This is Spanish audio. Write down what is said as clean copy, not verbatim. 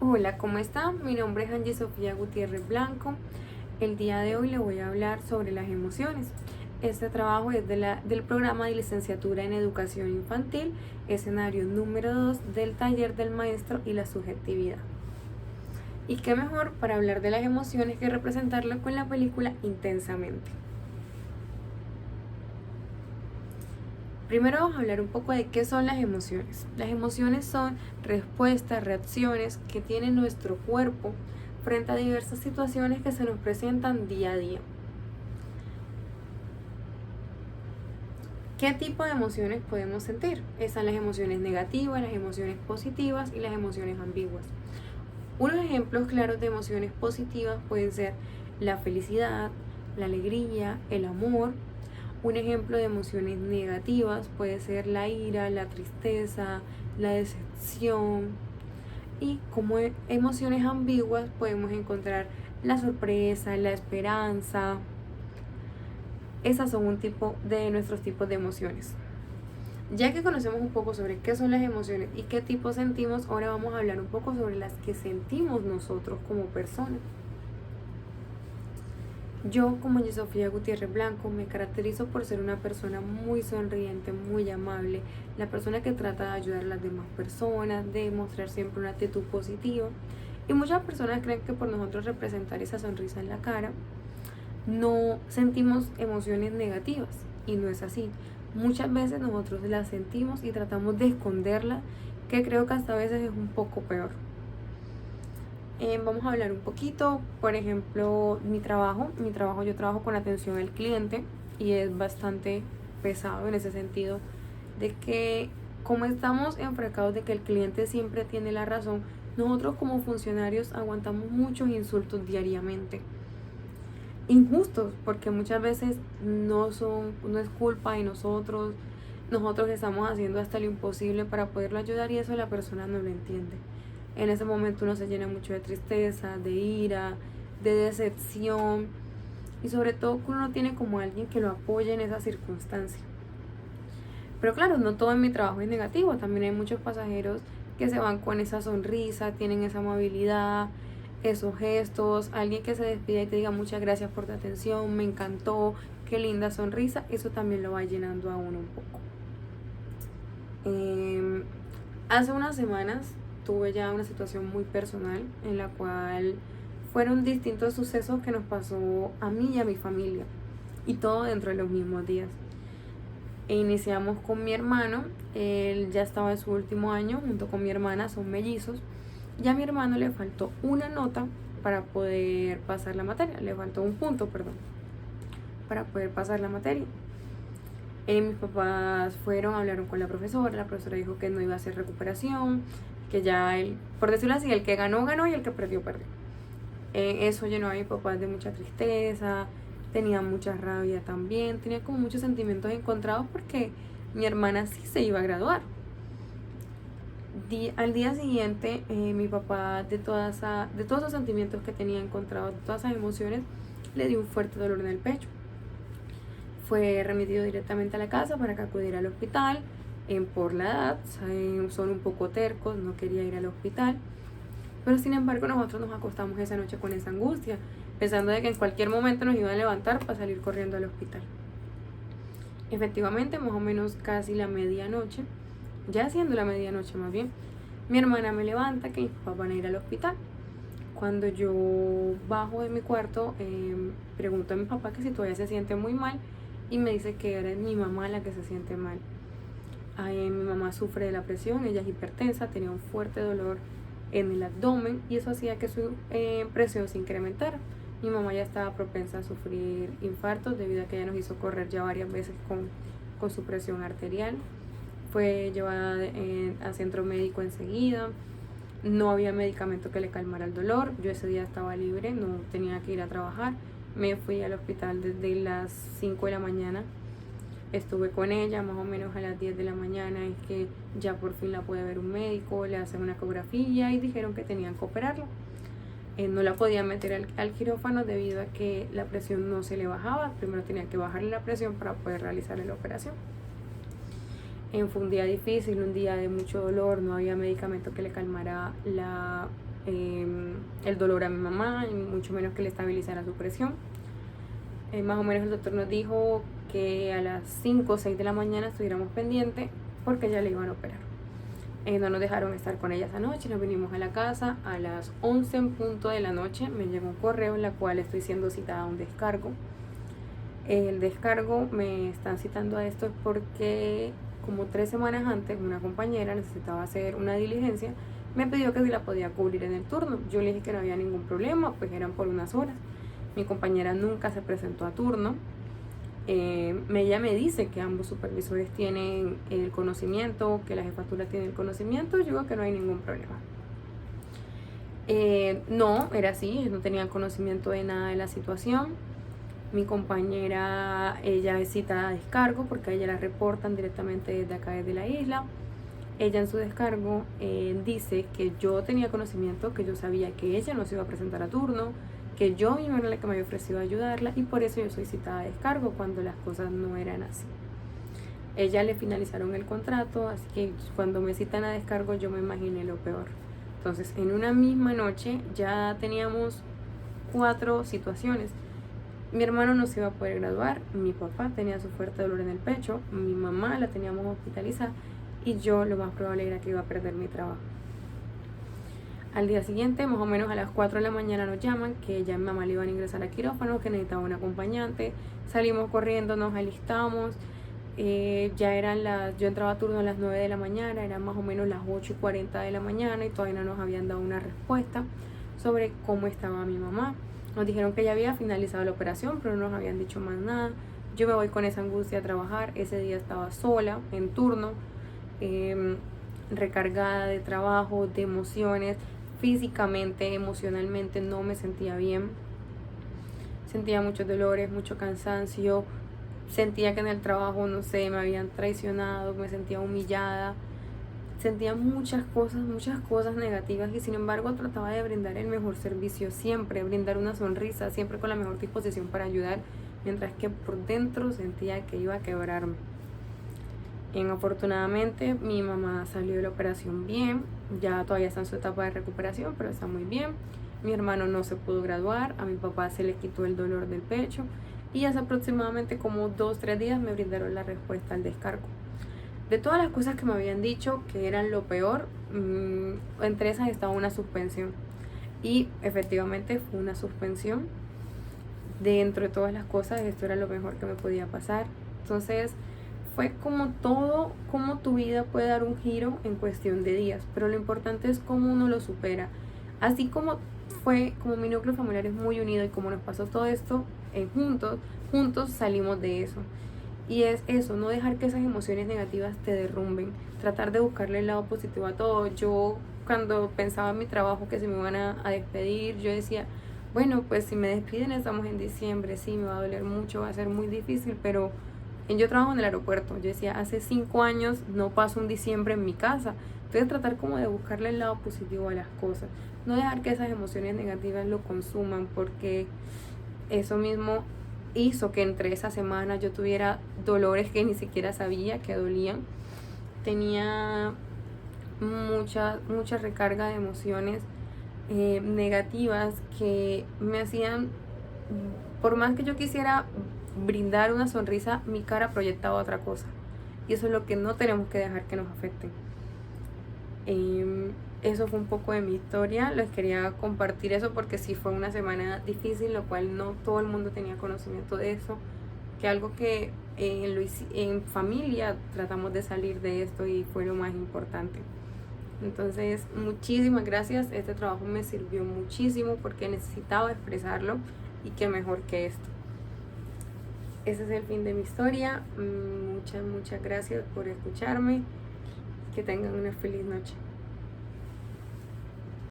Hola, ¿cómo está? Mi nombre es Angie Sofía Gutiérrez Blanco. El día de hoy le voy a hablar sobre las emociones. Este trabajo es del programa de licenciatura en educación infantil, escenario número 2 del taller del maestro y la subjetividad. Y qué mejor para hablar de las emociones que representarlo con la película Intensamente. Primero vamos a hablar un poco de qué son las emociones. Las emociones son respuestas, reacciones que tiene nuestro cuerpo frente a diversas situaciones que se nos presentan día a día. ¿Qué tipo de emociones podemos sentir? Están las emociones negativas, las emociones positivas y las emociones ambiguas. Unos ejemplos claros de emociones positivas pueden ser la felicidad, la alegría, el amor. Un ejemplo de emociones negativas puede ser la ira, la tristeza, la decepción. Y como emociones ambiguas podemos encontrar la sorpresa, la esperanza. Esas son un tipo de nuestros tipos de emociones. Ya que conocemos un poco sobre qué son las emociones y qué tipo sentimos, ahora vamos a hablar un poco sobre las que sentimos nosotros como personas. Yo, como Angie Sofía Gutiérrez Blanco, me caracterizo por ser una persona muy sonriente, muy amable, la persona que trata de ayudar a las demás personas, de mostrar siempre una actitud positiva. Y muchas personas creen que por nosotros representar esa sonrisa en la cara, no sentimos emociones negativas, y no es así. Muchas veces nosotros las sentimos y tratamos de esconderlas, que creo que hasta a veces es un poco peor. Vamos a hablar un poquito, por ejemplo, mi trabajo, yo trabajo con atención al cliente y es bastante pesado en ese sentido de que como estamos enfrascados de que el cliente siempre tiene la razón, nosotros como funcionarios aguantamos muchos insultos diariamente, injustos, porque muchas veces no es culpa de nosotros estamos haciendo hasta lo imposible para poderlo ayudar y eso la persona no lo entiende. En ese momento uno se llena mucho de tristeza, de ira, de decepción y sobre todo que uno no tiene como alguien que lo apoye en esa circunstancia. Pero claro, no todo en mi trabajo es negativo, también hay muchos pasajeros que se van con esa sonrisa, tienen esa amabilidad, esos gestos, alguien que se despida y te diga muchas gracias por tu atención, me encantó, qué linda sonrisa, eso también lo va llenando a uno un poco. Hace unas semanas tuve ya una situación muy personal en la cual fueron distintos sucesos que nos pasó a mí y a mi familia, y todo dentro de los mismos días. Iniciamos con mi hermano, él ya estaba en su último año junto con mi hermana, son mellizos, y a mi hermano le faltó una nota para poder pasar la materia, le faltó un punto, perdón, para poder pasar la materia. Mis papás fueron, hablaron con la profesora dijo que no iba a hacer recuperación, que ya él, por decirlo así, el que ganó, ganó y el que perdió, perdió. Eso llenó a mis papás de mucha tristeza, tenía mucha rabia también, tenía como muchos sentimientos encontrados porque mi hermana sí se iba a graduar. Al día siguiente, mi papá, de todos esos sentimientos que tenía encontrados, de todas esas emociones, le dio un fuerte dolor en el pecho. Fue remitido directamente a la casa para que acudiera al hospital. Por la edad, son un poco tercos, no quería ir al hospital. Pero sin embargo nosotros nos acostamos esa noche con esa angustia, pensando de que en cualquier momento nos iban a levantar para salir corriendo al hospital. Efectivamente, más o menos casi la medianoche, ya siendo la medianoche más bien, mi hermana me levanta que mis papás van a ir al hospital. Cuando yo bajo de mi cuarto, pregunto a mi papá que si todavía se siente muy mal y me dice que era mi mamá la que se siente mal. Mi mamá sufre de la presión, ella es hipertensa, tenía un fuerte dolor en el abdomen y eso hacía que su presión se incrementara. Mi mamá ya estaba propensa a sufrir infartos debido a que ella nos hizo correr ya varias veces con su presión arterial. Fue llevada a centro médico enseguida. No había medicamento que le calmara el dolor. Yo ese día estaba libre, no tenía que ir a trabajar. Me fui al hospital desde las 5 de la mañana. Estuve con ella más o menos a las 10 de la mañana. Es que ya por fin la puede ver un médico, le hacen una ecografía y dijeron que tenían que operarla. No la podían meter al quirófano debido a que la presión no se le bajaba. Primero tenían que bajarle la presión para poder realizarle la operación. Fue un día difícil, un día de mucho dolor, no había medicamento que le calmara el dolor a mi mamá, y mucho menos que le estabilizara su presión. Más o menos el doctor nos dijo que a las 5 o 6 de la mañana estuviéramos pendientes porque ya le iban a operar. No nos dejaron estar con ella esa noche, nos vinimos a la casa. A las 11 en punto de la noche me llegó un correo en la cual estoy siendo citada a un descargo. El descargo me están citando a esto porque como 3 semanas antes una compañera necesitaba hacer una diligencia, me pidió que si la podía cubrir en el turno. Yo le dije que no había ningún problema, pues eran por unas horas. Mi compañera nunca se presentó a turno. Ella me dice que ambos supervisores tienen el conocimiento, que la jefatura tiene el conocimiento. Yo digo que no hay ningún problema. No, era así, ellos no tenían conocimiento de nada de la situación. Mi compañera, ella es citada a descargo porque a ella la reportan directamente desde acá, desde la isla. Ella en su descargo dice que yo tenía conocimiento, que yo sabía que ella no se iba a presentar a turno, que yo misma era la que me había ofrecido ayudarla y por eso yo soy citada a descargo cuando las cosas no eran así. Ella le finalizaron el contrato, así que cuando me citan a descargo yo me imaginé lo peor. Entonces en una misma noche ya teníamos 4 situaciones. Mi hermano no se iba a poder graduar, mi papá tenía su fuerte dolor en el pecho, mi mamá la teníamos hospitalizada y yo lo más probable era que iba a perder mi trabajo. Al día siguiente, más o menos a las 4 de la mañana nos llaman que ya mi mamá le iban a ingresar a quirófano, que necesitaba un acompañante. Salimos corriendo, nos alistamos. Yo entraba a turno a las 9 de la mañana, eran más o menos las 8:40 de la mañana y todavía no nos habían dado una respuesta sobre cómo estaba mi mamá. Nos dijeron que ya había finalizado la operación, pero no nos habían dicho más nada. Yo me voy con esa angustia a trabajar. Ese día estaba sola, en turno, recargada de trabajo, de emociones. Físicamente, emocionalmente no me sentía bien. Sentía muchos dolores, mucho cansancio. Sentía que en el trabajo, no sé, me habían traicionado, me sentía humillada. Sentía muchas cosas negativas y sin embargo trataba de brindar el mejor servicio siempre, brindar una sonrisa, siempre con la mejor disposición para ayudar, mientras que por dentro sentía que iba a quebrarme. Afortunadamente mi mamá salió de la operación bien, ya todavía está en su etapa de recuperación, pero está muy bien. Mi hermano no se pudo graduar, a mi papá se le quitó el dolor del pecho y hace aproximadamente como 2-3 días me brindaron la respuesta al descargo. De todas las cosas que me habían dicho que eran lo peor, entre esas estaba una suspensión. Y efectivamente fue una suspensión. Dentro de todas las cosas, esto era lo mejor que me podía pasar. Entonces, fue como todo, como tu vida puede dar un giro en cuestión de días. Pero lo importante es cómo uno lo supera. Así como mi núcleo familiar es muy unido y como nos pasó todo esto juntos salimos de eso. Y es eso, no dejar que esas emociones negativas te derrumben, tratar de buscarle el lado positivo a todo. Yo cuando pensaba en mi trabajo que se me iban a despedir, yo decía, bueno, pues si me despiden estamos en diciembre, sí, me va a doler mucho, va a ser muy difícil, pero yo trabajo en el aeropuerto. Yo decía, hace 5 años no paso un diciembre en mi casa. Entonces tratar como de buscarle el lado positivo a las cosas, no dejar que esas emociones negativas lo consuman, porque eso mismo hizo que entre esa semana yo tuviera dolores que ni siquiera sabía que dolían. Tenía mucha recarga de emociones negativas que me hacían, por más que yo quisiera brindar una sonrisa, mi cara proyectaba otra cosa. Y eso es lo que no tenemos que dejar que nos afecte. Eso fue un poco de mi historia. Les quería compartir eso porque sí fue una semana difícil, lo cual no todo el mundo tenía conocimiento de eso, que algo que en familia tratamos de salir de esto y fue lo más importante. Entonces, muchísimas gracias. Este trabajo me sirvió muchísimo porque necesitaba expresarlo y qué mejor que esto. Ese es el fin de mi historia. Muchas gracias por escucharme. Que tengan una feliz noche.